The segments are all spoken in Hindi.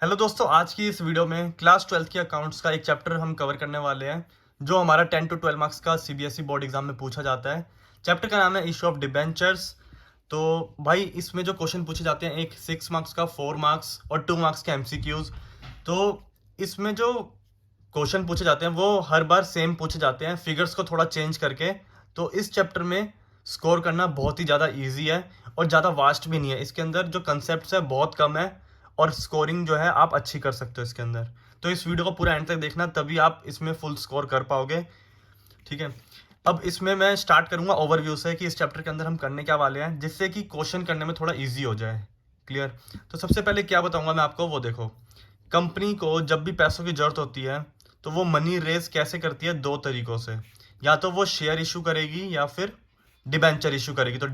हेलो दोस्तों, आज की इस वीडियो में क्लास 12th के अकाउंट्स का एक चैप्टर हम कवर करने वाले हैं जो हमारा 10 to 12 मार्क्स का सीबीएसई बोर्ड एग्जाम में पूछा जाता है। चैप्टर का नाम है इशू ऑफ डिबेंचर्स। तो भाई इसमें जो क्वेश्चन पूछे जाते हैं, एक 6 मार्क्स का, 4 मार्क्स और 2 मार्क्स के एमसीक्यूज। तो इसमें जो क्वेश्चन पूछे जाते हैं वो हर बार सेम पूछे जाते हैं, फिगर्स को थोड़ा चेंज करके। तो इस चैप्टर में स्कोर करना बहुत ही ज़्यादा इजी है और ज़्यादा वास्ट भी नहीं है। इसके अंदर जो कंसेप्ट है बहुत कम है और स्कोरिंग जो है आप अच्छी कर सकते हो इसके अंदर। तो इस वीडियो को पूरा एंड तक देखना, तभी आप इसमें फुल स्कोर कर पाओगे। ठीक है, अब इसमें मैं स्टार्ट करूंगा ओवरव्यू से कि इस चैप्टर के अंदर हम करने क्या वाले हैं, जिससे कि क्वेश्चन करने में थोड़ा इजी हो जाए। क्लियर? तो सबसे पहले क्या बताऊंगा मैं आपको, वो देखो। कंपनी को जब भी पैसों की जरूरत होती है तो वो मनी रेज कैसे करती है? दो तरीकों से। या तो वो शेयर इशू करेगी या फिर डिबेंचर इशू करेगी। तो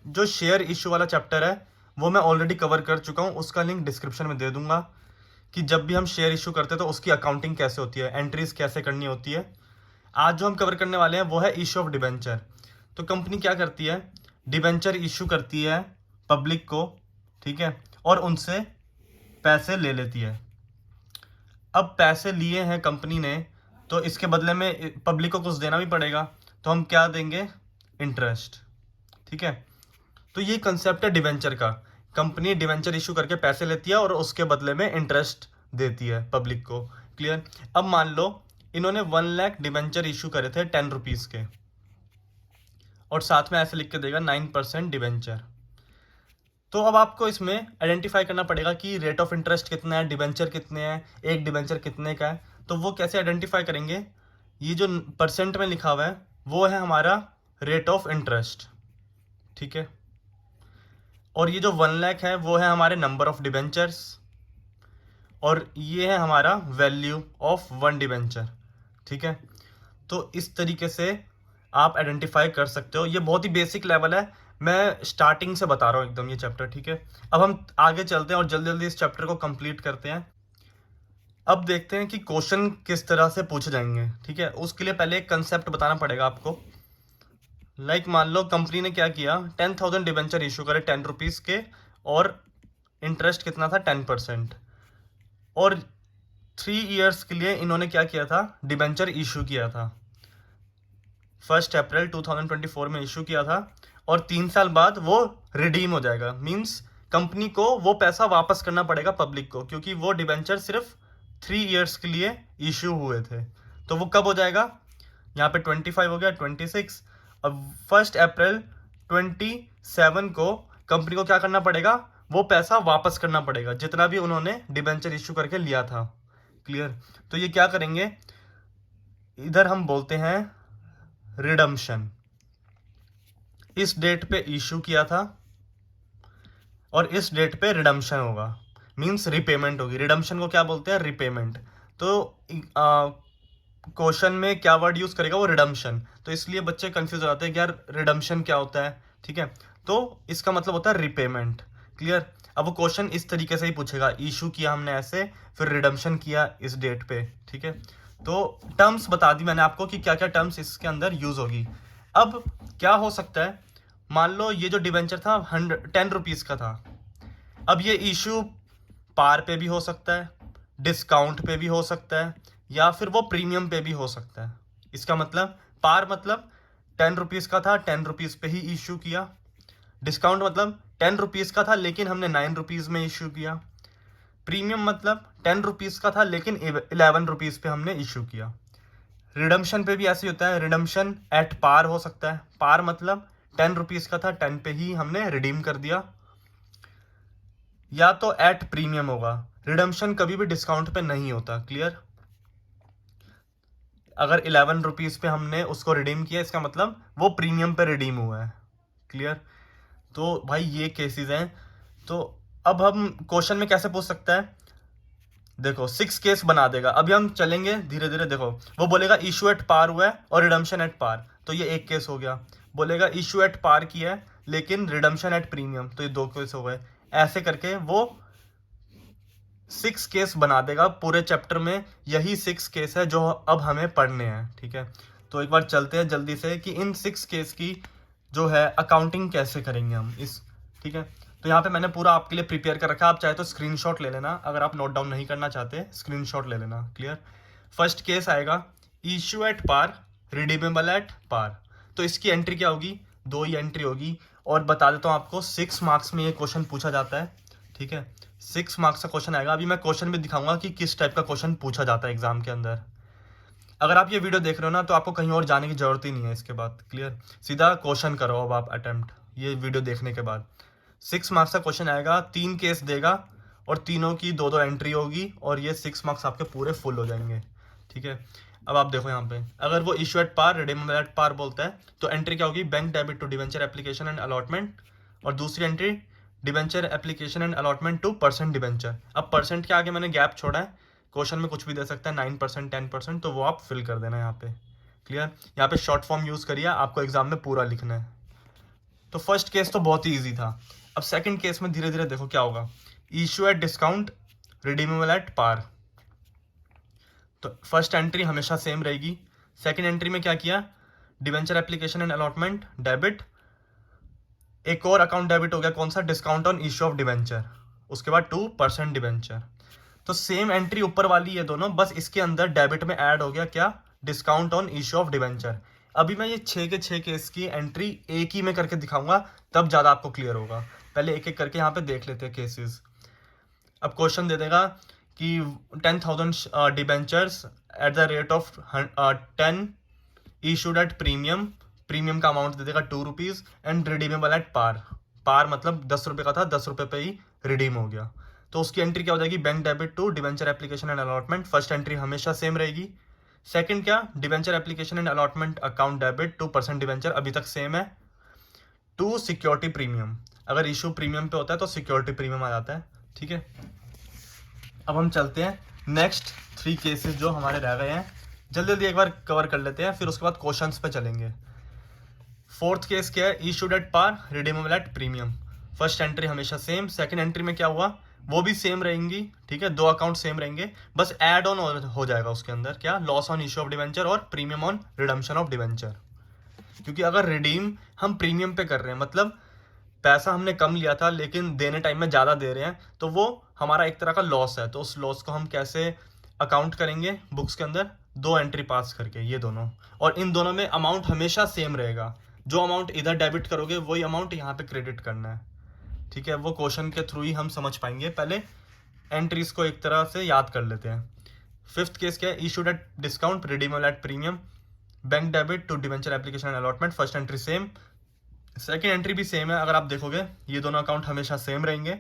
जो शेयर इशू वाला चैप्टर है वो मैं ऑलरेडी कवर कर चुका हूँ, उसका लिंक डिस्क्रिप्शन में दे दूंगा कि जब भी हम शेयर इशू करते हैं तो उसकी अकाउंटिंग कैसे होती है, एंट्रीज कैसे करनी होती है। आज जो हम कवर करने वाले हैं वो है इशू ऑफ डिबेंचर। तो कंपनी क्या करती है? डिबेंचर इशू करती है पब्लिक को, ठीक है, और उनसे पैसे ले लेती है। अब पैसे लिए हैं कंपनी ने, तो इसके बदले में पब्लिक को कुछ देना भी पड़ेगा। तो हम क्या देंगे? इंटरेस्ट। ठीक है, तो ये कंसेप्ट है डिवेंचर का। कंपनी डिवेंचर इशू करके पैसे लेती है और उसके बदले में इंटरेस्ट देती है पब्लिक को। क्लियर? अब मान लो इन्होंने 1 लाख डिवेंचर इशू करे थे 10 रुपीज के, और साथ में ऐसे लिख के देगा 9% डिवेंचर। तो अब आपको इसमें आइडेंटिफाई करना पड़ेगा कि रेट ऑफ इंटरेस्ट कितना है, डिवेंचर कितने हैं, एक डिवेंचर कितने का है। तो वो कैसे आइडेंटिफाई करेंगे? ये जो परसेंट में लिखा हुआ है वो है हमारा रेट ऑफ इंटरेस्ट। ठीक है, और ये जो 1 लाख है वो है हमारे नंबर ऑफ डिबेंचर्स, और ये है हमारा वैल्यू ऑफ 1 डिबेंचर। ठीक है, तो इस तरीके से आप आइडेंटिफाई कर सकते हो। ये बहुत ही बेसिक लेवल है, मैं स्टार्टिंग से बता रहा हूँ एकदम ये चैप्टर। ठीक है, अब हम आगे चलते हैं और जल्दी जल्दी इस चैप्टर को कंप्लीट करते हैं। अब देखते हैं कि क्वेश्चन किस तरह से पूछे जाएंगे। ठीक है, उसके लिए पहले एक कंसेप्ट बताना पड़ेगा आपको। मान लो कंपनी ने क्या किया, 10,000 डिबेंचर इशू करे 10 रुपीज के, और इंटरेस्ट कितना था? 10%। और 3 इयर्स के लिए इन्होंने क्या किया था? डिबेंचर इशू किया था। 1 अप्रैल 2024 में इशू किया था, और 3 साल बाद वो रिडीम हो जाएगा। मींस कंपनी को वो पैसा वापस करना पड़ेगा पब्लिक को, क्योंकि वो डिबेंचर सिर्फ 3 इयर्स के लिए इशू हुए थे। तो वो कब हो जाएगा? यहाँ पे 25 हो गया, 26। अब 1 अप्रैल 27 को कंपनी को क्या करना पड़ेगा? वो पैसा वापस करना पड़ेगा जितना भी उन्होंने डिबेंचर इशू करके लिया था। क्लियर? तो ये क्या करेंगे, इधर हम बोलते हैं रिडम्पशन। इस डेट पे इशू किया था और इस डेट पे रिडम्पशन होगा, मींस रिपेमेंट होगी। रिडम्पशन को क्या बोलते हैं? रिपेमेंट। तो क्वेश्चन में क्या वर्ड यूज करेगा? वो रिडम्पशन। तो इसलिए बच्चे कंफ्यूज हो जाते हैं कि यार रिडम्पशन क्या होता है। ठीक है, तो इसका मतलब होता है रिपेमेंट। क्लियर? अब वो क्वेश्चन इस तरीके से ही पूछेगा, इशू किया हमने ऐसे, फिर रिडम्पशन किया इस डेट पे। ठीक है, तो टर्म्स बता दी मैंने आपको कि क्या क्या टर्म्स इसके अंदर यूज होगी। अब क्या हो सकता है, मान लो ये जो डिबेंचर था 10 रुपीज का था। अब ये इशू पार पे भी हो सकता है, डिस्काउंट पे भी हो सकता है, या फिर वो प्रीमियम पे भी हो सकता है। इसका मतलब पार मतलब 10 रुपीज का था, 10 रुपीज पे ही इशू किया। डिस्काउंट मतलब 10 रुपीज का था लेकिन हमने 9 रुपीज में इशू किया। प्रीमियम मतलब 10 रुपीज का था लेकिन 11 रुपीज पे हमने इशू किया। रिडम्पशन पे भी ऐसे ही होता है, रिडम्पशन एट पार हो सकता है। पार मतलब 10 रुपीज का था, 10 पे ही हमने रिडीम कर दिया। या तो एट प्रीमियम होगा। रिडम्पशन कभी भी डिस्काउंट पे नहीं होता। क्लियर? अगर 11 रुपीज पे हमने उसको रिडीम किया, इसका मतलब वो प्रीमियम पे रिडीम हुआ है। क्लियर? तो भाई ये केसेस हैं। तो अब हम क्वेश्चन में कैसे पूछ सकता है, देखो 6 केस बना देगा। अभी हम चलेंगे धीरे धीरे। देखो वो बोलेगा इशू एट पार हुआ है और रिडम्पशन एट पार, तो ये एक केस हो गया। बोलेगा इशू एट पार किया है लेकिन रिडम्पशन एट प्रीमियम, तो ये 2 केस हो गए। ऐसे करके वो 6 केस बना देगा पूरे चैप्टर में। यही 6 केस है जो अब हमें पढ़ने हैं। ठीक है, तो एक बार चलते हैं जल्दी से कि इन 6 केस की जो है अकाउंटिंग कैसे करेंगे हम इस। ठीक है, तो यहाँ पे मैंने पूरा आपके लिए प्रिपेयर कर रखा है, आप चाहे तो स्क्रीनशॉट ले लेना, अगर आप नोट डाउन नहीं करना चाहते स्क्रीनशॉट ले लेना। क्लियर। फर्स्ट केस आएगा issue at par, redeemable at par. तो इसकी एंट्री क्या होगी, 2 ही एंट्री होगी। और बता देता हूँ आपको 6 मार्क्स में ये क्वेश्चन पूछा जाता है। ठीक है, 6 मार्क्स का क्वेश्चन आएगा। अभी मैं क्वेश्चन में दिखाऊंगा कि किस टाइप का क्वेश्चन पूछा जाता है एग्जाम के अंदर। अगर आप ये वीडियो देख रहे हो ना तो आपको कहीं और जाने की जरूरत ही नहीं है इसके बाद। क्लियर, सीधा क्वेश्चन करो अब आप अटेम्प्ट ये वीडियो देखने के बाद। 6 मार्क्स का क्वेश्चन आएगा, 3 केस देगा और तीनों की 2-2 एंट्री होगी और ये 6 मार्क्स आपके पूरे फुल हो जाएंगे। ठीक है, अब आप देखो यहाँ पे अगर वो issue at par, redeemable at par बोलता है तो एंट्री क्या होगी, bank debit to debenture application and allotment, और दूसरी entry debenture application and allotment to percent debenture. अब परसेंट के आगे मैंने गैप छोड़ा है, क्वेश्चन में कुछ भी दे सकता है 9%, 10%, तो वो आप फिल कर देना यहाँ पे। क्लियर, यहाँ पे शॉर्ट फॉर्म यूज करिए, आपको एग्जाम में पूरा लिखना है। तो फर्स्ट केस तो बहुत ही ईजी था। अब सेकंड केस में धीरे धीरे देखो क्या होगा, issue at discount, redeemable at par. तो फर्स्ट एंट्री हमेशा सेम रहेगी। सेकंड एंट्री में क्या किया, debenture application and allotment debit, एक और अकाउंट डेबिट हो गया, कौन सा, discount on issue of debenture, उसके बाद 2% डिवेंचर। तो सेम एंट्री ऊपर वाली ये दोनों, बस इसके अंदर डेबिट में ऐड हो गया क्या, discount on issue of debenture. अभी मैं ये 6 के 6 केस की एंट्री एक ही में करके दिखाऊंगा, तब ज़्यादा आपको क्लियर होगा। पहले एक एक करके यहाँ पे देख लेते हैं केसेस। अब क्वेश्चन दे देगा कि 10,000 debentures at the rate of 10 issued at premium, premium का अमाउंट दे देगा 2 rupees, and redeemable at par, par मतलब 10 रुपये का था, 10 रुपये पे ही रिडीम हो गया। तो उसकी एंट्री क्या हो जाएगी, bank debit to debenture application and allotment. First entry हमेशा सेम रहेगी। सेकंड क्या, debenture application and allotment account debit 2% debenture, अभी तक सेम है। टू सिक्योरिटी प्रीमियम, अगर इशू प्रीमियम पे होता है तो सिक्योरिटी प्रीमियम आ जाता है। ठीक है, अब हम चलते हैं नेक्स्ट 3 केसेस जो हमारे रह गए हैं, जल्दी जल्दी एक बार कवर कर लेते हैं, फिर उसके बाद क्वेश्चंस पे चलेंगे। फोर्थ केस क्या है, issued at par, redeemable at premium. First entry हमेशा सेम, सेकंड एंट्री में क्या हुआ, वो भी सेम रहेंगी। ठीक है, 2 अकाउंट सेम रहेंगे, बस ऐड ऑन हो जाएगा उसके अंदर क्या, loss on issue of debenture और premium on redemption of debenture. क्योंकि अगर रिडीम हम प्रीमियम पे कर रहे हैं, मतलब पैसा हमने कम लिया था लेकिन देने टाइम में ज़्यादा दे रहे हैं, तो वो हमारा एक तरह का लॉस है। तो उस लॉस को हम कैसे अकाउंट करेंगे बुक्स के अंदर, 2 एंट्री पास करके, ये दोनों। और इन दोनों में अमाउंट हमेशा सेम रहेगा, जो अमाउंट इधर डेबिट करोगे वही अमाउंट यहाँ पे क्रेडिट करना है। ठीक है, वो क्वेश्चन के थ्रू ही हम समझ पाएंगे, पहले एंट्रीज को एक तरह से याद कर लेते हैं। फिफ्थ केस क्या है, issued at discount, redeemable at premium, bank debit to debenture application and allotment. First entry same, second entry भी सेम है। अगर आप देखोगे ये दोनों अकाउंट हमेशा सेम रहेंगे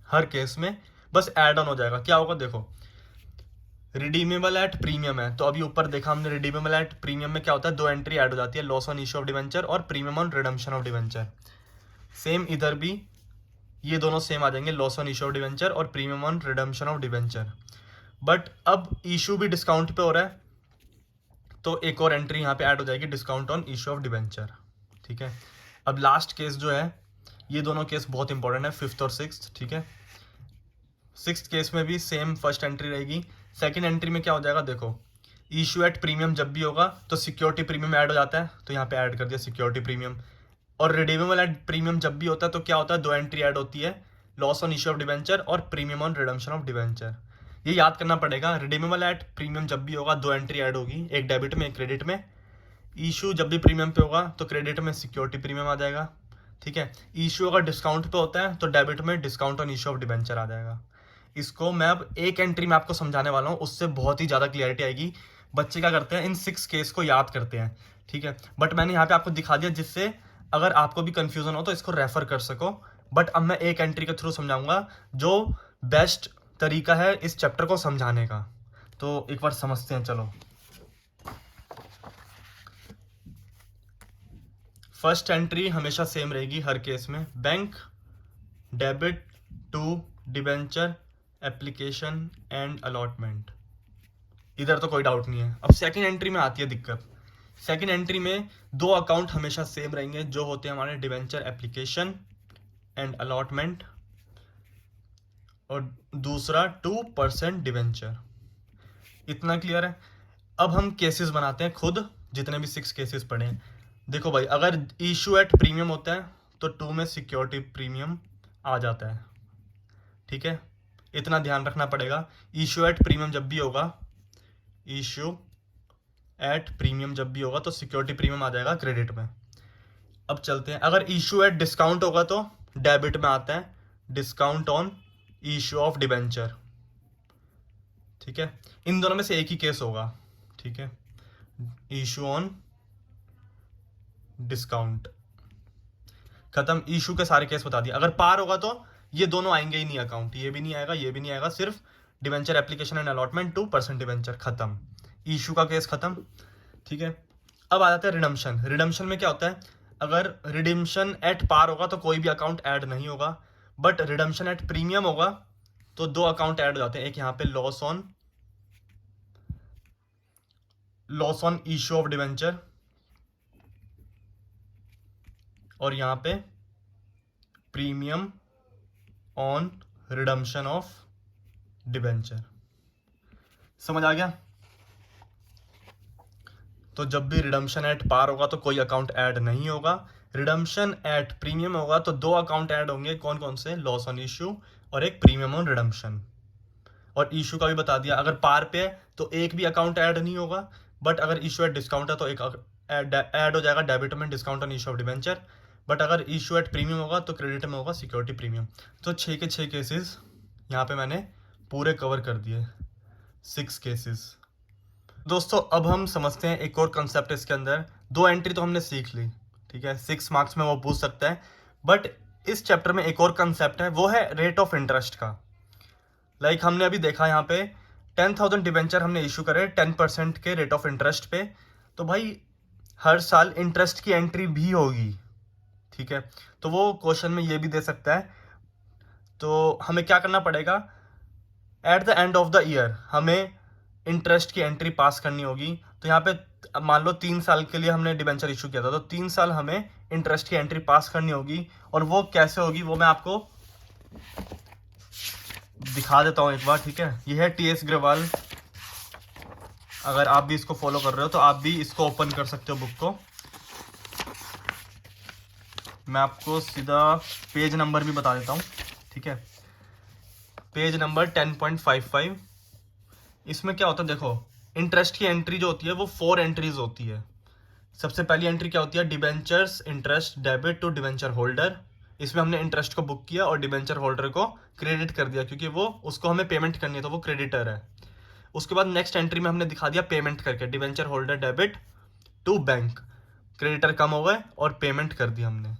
हर केस में, बस ऐड ऑन हो जाएगा। क्या होगा देखो, रिडीमेबल एट प्रीमियम है तो अभी ऊपर देखा हमने, रिडीमेबल एट प्रीमियम में क्या होता है, 2 एंट्री ऐड हो जाती है, loss on issue of debenture और premium on redemption of debenture. Same इधर भी ये दोनों सेम आ जाएंगे, loss on issue of debenture और premium on redemption of debenture. But अब इशू भी डिस्काउंट पे हो रहा है तो एक और एंट्री यहाँ पे ऐड हो जाएगी, discount on issue of debenture. ठीक है, अब लास्ट केस जो है, ये दोनों केस बहुत इंपॉर्टेंट है, 5th और 6th। ठीक है, 6th केस में भी सेम फर्स्ट एंट्री रहेगी। सेकंड एंट्री में क्या हो जाएगा देखो, इशू एट प्रीमियम जब भी होगा तो सिक्योरिटी प्रीमियम ऐड हो जाता है, तो यहाँ पे ऐड कर दिया सिक्योरिटी प्रीमियम। और रिडीमेबल एट प्रीमियम जब भी होता है तो क्या होता है, 2 एंट्री ऐड होती है, loss on issue of debenture और premium on redemption of debenture. ये याद करना पड़ेगा, रिडीमेबल एट प्रीमियम जब भी होगा 2 एंट्री ऐड होगी, एक डेबिट में एक क्रेडिट में। इशू जब भी प्रीमियम पे होगा तो क्रेडिट में सिक्योरिटी प्रीमियम आ जाएगा। ठीक है, इशू अगर डिस्काउंट पे होता है तो डेबिट में discount on issue of debenture आ जाएगा। इसको मैं अब एक एंट्री में आपको समझाने वाला हूँ, उससे बहुत ही ज़्यादा क्लियरिटी आएगी। बच्चे क्या करते हैं, इन 6 केस को याद करते हैं। ठीक है, बट मैंने यहाँ पे आपको दिखा दिया जिससे अगर आपको भी कंफ्यूजन हो तो इसको रेफर कर सको। बट अब मैं एक एंट्री के थ्रू समझाऊंगा जो बेस्ट तरीका है इस चैप्टर को समझाने का। तो एक बार समझते हैं, चलो। फर्स्ट एंट्री हमेशा सेम रहेगी हर केस में, bank debit to debenture application and allotment, इधर तो कोई डाउट नहीं है। अब सेकंड एंट्री में आती है दिक्कत। सेकंड एंट्री में 2 अकाउंट हमेशा सेम रहेंगे, जो होते हैं हमारे डिवेंचर एप्लीकेशन एंड अलॉटमेंट और दूसरा 2% डिवेंचर। इतना क्लियर है। अब हम केसेस बनाते हैं खुद, जितने भी 6 केसेस पढ़े हैं। देखो भाई, अगर इशू एट प्रीमियम होता है तो 2 में सिक्योरिटी प्रीमियम, आ जाता है। ठीक है, इतना ध्यान रखना पड़ेगा। इशू एट प्रीमियम जब भी होगा, इशू एट प्रीमियम जब भी होगा तो सिक्योरिटी प्रीमियम आ जाएगा क्रेडिट में। अब चलते हैं, अगर इशू एट डिस्काउंट होगा तो डेबिट में आता है, discount on issue of debenture. ठीक है, इन दोनों में से एक ही केस होगा। ठीक है, इशू ऑन डिस्काउंट, खत्म। इशू के सारे केस बता दिए। अगर पार होगा तो ये दोनों आएंगे ही नहीं अकाउंट, ये भी नहीं आएगा, ये भी नहीं आएगा, सिर्फ debenture application and allotment 2% debenture, खत्म। इशू का केस खत्म। ठीक है, अब आ जाता है रिडम्पशन। रिडम्पशन में क्या होता है, अगर रिडम्पशन एट पार होगा तो कोई भी अकाउंट ऐड नहीं होगा, बट रिडम्पशन एट प्रीमियम होगा तो दो अकाउंट ऐड हो जाते हैं। एक यहाँ पे loss on issue of debenture, और यहाँ पे premium on redemption of debenture. समझ आ गया? तो जब भी रिडम्पशन एट पार होगा तो कोई अकाउंट ऐड नहीं होगा, रिडम्पशन एट प्रीमियम होगा तो दो अकाउंट ऐड होंगे। कौन कौन से? लॉस ऑन इशू और एक प्रीमियम ऑन रिडम्पशन। और इशू का भी बता दिया, अगर पार पे है तो एक भी अकाउंट ऐड नहीं होगा, बट अगर इशू एट डिस्काउंट है तो एक ऐड हो जाएगा, डेबिट में discount on issue of debenture. But अगर इशू एट प्रीमियम होगा तो क्रेडिट में होगा सिक्योरिटी प्रीमियम। तो 6 के 6 केसेस यहाँ पे मैंने पूरे कवर कर दिए, 6 केसेस। दोस्तों अब हम समझते हैं एक और कंसेप्ट इसके अंदर। 2 एंट्री तो हमने सीख ली, ठीक है, 6 मार्क्स में वो पूछ सकता है, बट इस चैप्टर में एक और कंसेप्ट है, वो है रेट ऑफ इंटरेस्ट का। लाइक हमने अभी देखा यहाँ पे 10,000 डिबेंचर हमने इशू करे 10% के रेट ऑफ इंटरेस्ट पे, तो भाई हर साल इंटरेस्ट की एंट्री भी होगी। ठीक है, तो वो क्वेश्चन में ये भी दे सकता है। तो हमें क्या करना पड़ेगा, at the end of the year हमें इंटरेस्ट की एंट्री पास करनी होगी। तो यहाँ पे मान लो 3 साल के लिए हमने डिबेंचर इशू किया था, तो 3 साल हमें इंटरेस्ट की एंट्री पास करनी होगी। और वो कैसे होगी वो मैं आपको दिखा देता हूँ एक बार। ठीक है, ये है टीएस ग्रेवाल। अगर आप भी इसको फॉलो कर रहे हो तो आप भी इसको ओपन कर सकते हो बुक को। मैं आपको सीधा पेज नंबर भी बता देता हूँ। ठीक है, पेज नंबर 10.55। इसमें क्या होता है देखो, इंटरेस्ट की एंट्री जो होती है वो 4 एंट्रीज होती है। सबसे पहली एंट्री क्या होती है, debentures interest debit to debenture holder. इसमें हमने इंटरेस्ट को बुक किया और डिबेंचर होल्डर को क्रेडिट कर दिया, क्योंकि वो उसको हमें पेमेंट करनी है तो वो क्रेडिटर है। उसके बाद नेक्स्ट एंट्री में हमने दिखा दिया पेमेंट करके, debenture holder debit to bank, creditor कम हो गए और पेमेंट कर दी हमने।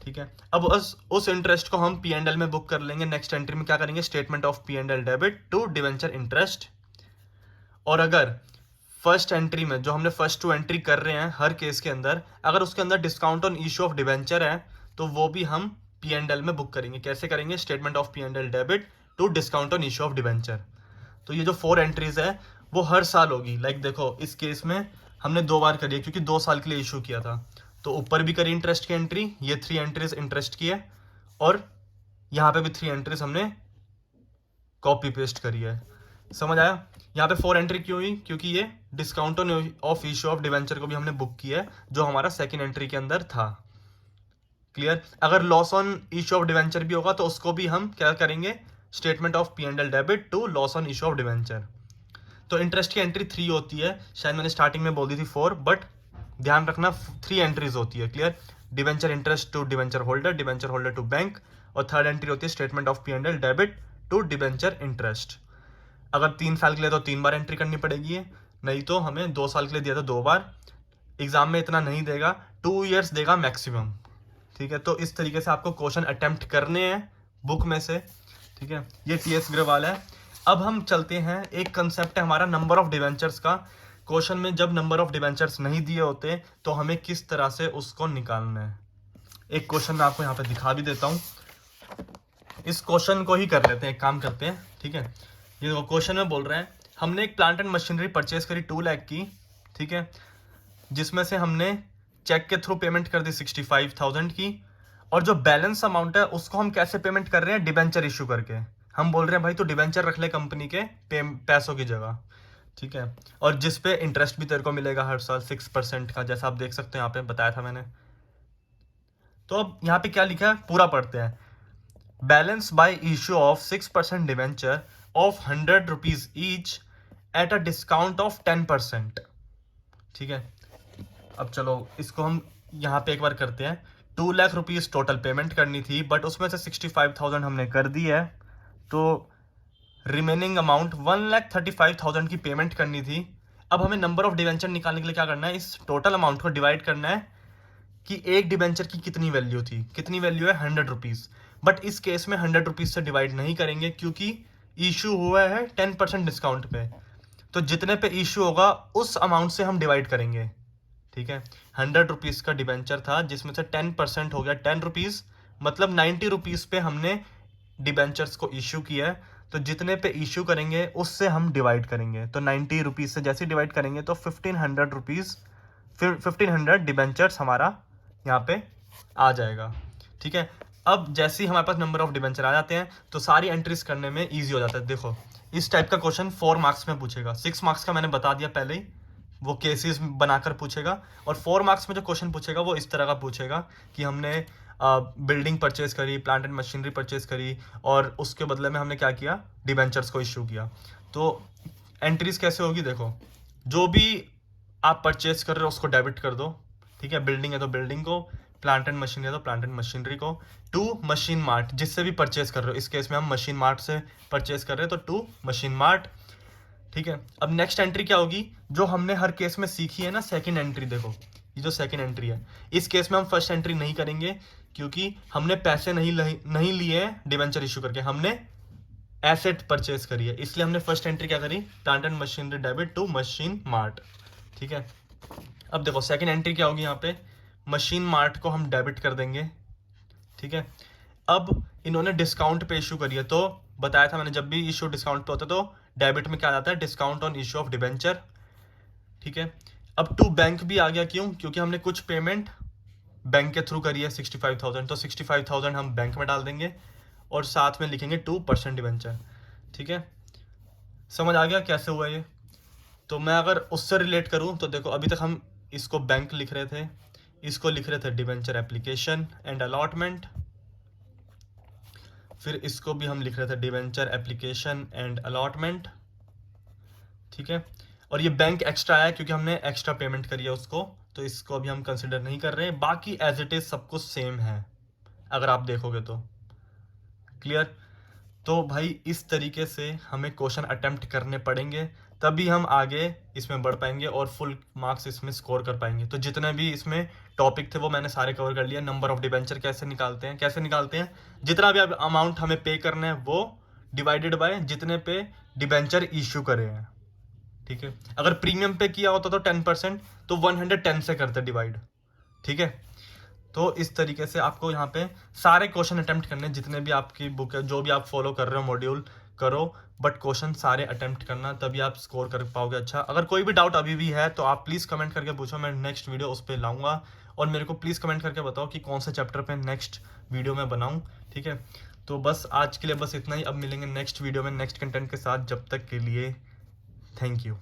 ठीक है, अब उस इंटरेस्ट को हम P&L में बुक कर लेंगे। नेक्स्ट एंट्री में क्या करेंगे, statement of P&L debit to debenture interest. और अगर फर्स्ट एंट्री में जो हमने फर्स्ट 2 एंट्री कर रहे हैं हर केस के अंदर, अगर उसके अंदर discount on issue of debenture है तो वो भी हम P&L में बुक करेंगे। कैसे करेंगे, statement of P&L debit to discount on issue of debenture. तो ये जो 4 एंट्रीज है वो हर साल होगी। लाइक देखो इस केस में हमने 2 बार करी है क्योंकि 2 साल के लिए इशू किया था, तो ऊपर भी करी इंटरेस्ट की एंट्री, ये 3 एंट्रीज इंटरेस्ट की है, और यहाँ पे भी 3 एंट्रीज हमने कॉपी पेस्ट करी है। समझ आया? यहाँ पे 4 एंट्री क्यों हुई, क्योंकि ये discount of issue of debenture को भी हमने बुक किया है जो हमारा सेकंड एंट्री के अंदर था। क्लियर? अगर loss on issue of debenture भी होगा तो उसको भी हम क्या करेंगे, statement of P&L debit to loss on issue of debenture. तो इंटरेस्ट की एंट्री 3 होती है, शायद मैंने स्टार्टिंग में बोल दी थी 4, बट ध्यान रखना 3 एंट्रीज होती है। Clear? Debenture interest to debenture holder to bank, और थर्ड एंट्री होती है statement of P&L debit to debenture interest. अगर 3 साल के लिए तो 3 बार एंट्री करनी पड़ेगी, नहीं तो हमें 2 साल के लिए दिया था 2 बार। एग्जाम में इतना नहीं देगा, 2 ईयर्स देगा मैक्सिमम। ठीक है, तो इस तरीके से आपको क्वेश्चन अटेम्प्ट करने हैं बुक में से। ठीक है, ये टीएस ग्रेवाल है। अब हम चलते हैं, एक कंसेप्ट है हमारा नंबर ऑफ डिबेंचर्स का। क्वेश्चन में जब नंबर ऑफ डिबेंचर्स नहीं दिए होते तो हमें किस तरह से उसको निकालना है। एक क्वेश्चन मैं आपको यहाँ पे दिखा भी देता हूँ। इस क्वेश्चन को ही कर लेते हैं, एक काम करते हैं। ठीक है, ये क्वेश्चन में बोल रहे हैं हमने एक प्लांट एंड मशीनरी परचेज करी 2 लाख की। ठीक है, जिसमें से हमने चेक के थ्रू पेमेंट कर दी 65,000 की, और जो बैलेंस अमाउंट है उसको हम कैसे पेमेंट कर रहे हैं, डिबेंचर इशू करके। हम बोल रहे हैं भाई तो डिबेंचर रख ले कंपनी के पैसों की जगह। ठीक है, और जिस पे इंटरेस्ट भी तेरे को मिलेगा हर साल 6% का, जैसा आप देख सकते हो यहाँ पे बताया था मैंने। तो अब यहाँ पे क्या लिखा है पूरा पढ़ते हैं। Balance bye issue of 6% debenture of 100 rupees each at a discount of 10%। ठीक है, अब चलो इसको हम यहाँ पे एक बार करते हैं। 2 लाख रुपीज टोटल पेमेंट करनी थी, बट उसमें से 65,000 हमने कर दी है, तो रिमेनिंग अमाउंट 1,35,000 की पेमेंट करनी थी। अब हमें नंबर ऑफ डिवेंचर निकालने के लिए क्या करना है, इस टोटल अमाउंट को डिवाइड करना है कि एक डिवेंचर की कितनी वैल्यू थी। कितनी वैल्यू है, 100 रुपीज़। बट इस केस में 100 रुपीज़ से डिवाइड नहीं करेंगे क्योंकि इशू हुआ है 10% डिस्काउंट पे, तो जितने पे इशू होगा उस अमाउंट से हम डिवाइड करेंगे। ठीक है, 100 रुपीज़ का डिवेंचर था जिसमें से 10% हो गया 10 रुपीज़, मतलब 90 रुपीज़ पे हमने डिवेंचर्स को इशू किया है, तो जितने पे इशू करेंगे उससे हम डिवाइड करेंगे। तो 90 रुपीज़ से जैसे डिवाइड करेंगे तो 1500 रुपीज़, फिर 1500 डिवेंचर्स हमारा यहाँ पे आ जाएगा। ठीक है, अब जैसे ही हमारे पास नंबर ऑफ डिवेंचर आ जाते हैं तो सारी एंट्रीज करने में ईजी हो जाता है। देखो इस टाइप का क्वेश्चन 4 मार्क्स में पूछेगा, 6 मार्क्स का मैंने बता दिया पहले ही, वो केसेस बनाकर पूछेगा। और 4 मार्क्स में जो क्वेश्चन पूछेगा वो इस तरह का पूछेगा कि हमने बिल्डिंग परचेज करी, प्लांट एंड मशीनरी परचेज करी, और उसके बदले में हमने क्या किया, डिवेंचर्स को इशू किया। तो एंट्रीज कैसे होगी, देखो जो भी आप परचेज कर रहे हो उसको डेबिट कर दो। ठीक है, बिल्डिंग है तो बिल्डिंग को, प्लांट एंड मशीनरी है तो प्लांट एंड मशीनरी को, टू मशीन मार्ट जिससे भी परचेज कर रहे हो, इस केस में हम मशीन मार्ट से परचेज कर रहे हैं तो टू मशीन मार्ट। ठीक है, अब नेक्स्ट एंट्री क्या होगी, जो हमने हर केस में सीखी है ना, सेकंड एंट्री। देखो ये जो सेकंड एंट्री है, इस केस में हम फर्स्ट एंट्री नहीं करेंगे क्योंकि हमने पैसे नहीं लिए हैं डिवेंचर इशू करके, हमने एसेट परचेज करी है, इसलिए हमने फर्स्ट एंट्री क्या करी, plant and machinery debit to machine mart. ठीक है, अब देखो सेकंड एंट्री क्या होगी, यहाँ पे मशीन मार्ट को हम डेबिट कर देंगे। ठीक है, अब इन्होंने डिस्काउंट पे इशू करी है, तो बताया था मैंने जब भी इशू डिस्काउंट पे होता है तो डेबिट में क्या आ जाता है, discount on issue of debenture. ठीक है, अब टू बैंक भी आ गया, क्यों, क्योंकि हमने कुछ पेमेंट बैंक के थ्रू करी है 65,000, तो 65,000 हम बैंक में डाल देंगे और साथ में लिखेंगे 2% डिवेंचर। ठीक है, समझ आ गया कैसे हुआ ये। तो मैं अगर उससे रिलेट करूं तो देखो अभी तक हम इसको बैंक लिख रहे थे, इसको लिख रहे थे डिवेंचर एप्लीकेशन एंड अलॉटमेंट, फिर इसको भी हम लिख रहे थे डिवेंचर एप्लीकेशन एंड अलॉटमेंट। ठीक है, और ये बैंक एक्स्ट्रा है क्योंकि हमने एक्स्ट्रा पेमेंट करी है उसको, तो इसको अभी हम कंसिडर नहीं कर रहे हैं। बाकी एज इट इज सब कुछ सेम है अगर आप देखोगे तो। क्लियर, तो भाई इस तरीके से हमें क्वेश्चन अटेम्प्ट करने पड़ेंगे, तभी हम आगे इसमें बढ़ पाएंगे और फुल मार्क्स इसमें स्कोर कर पाएंगे। तो जितने भी इसमें टॉपिक थे वो मैंने सारे कवर कर लिया। नंबर ऑफ डिवेंचर कैसे निकालते हैं, जितना भी अमाउंट हमें पे करना है वो डिवाइडेड बाय जितने पे डिवेंचर इश्यू करे हैं। ठीक है, अगर प्रीमियम पे किया होता तो 10%, तो 110 से करते डिवाइड। ठीक है, तो इस तरीके से आपको यहाँ पे सारे क्वेश्चन अटेम्प्ट करने, जितने भी आपकी बुक है, जो भी आप फॉलो कर रहे हो मॉड्यूल करो, बट क्वेश्चन सारे अटेम्प्ट करना, तभी आप स्कोर कर पाओगे अच्छा। अगर कोई भी डाउट अभी भी है तो आप प्लीज़ कमेंट करके पूछो, मैं नेक्स्ट वीडियो उस पर लाऊंगा। और मेरे को प्लीज़ कमेंट करके बताओ कि कौन से चैप्टर पे नेक्स्ट वीडियो में बनाऊँ। ठीक है, तो बस आज के लिए बस इतना ही, अब मिलेंगे नेक्स्ट वीडियो में नेक्स्ट कंटेंट के साथ। जब तक के लिए थैंक यू।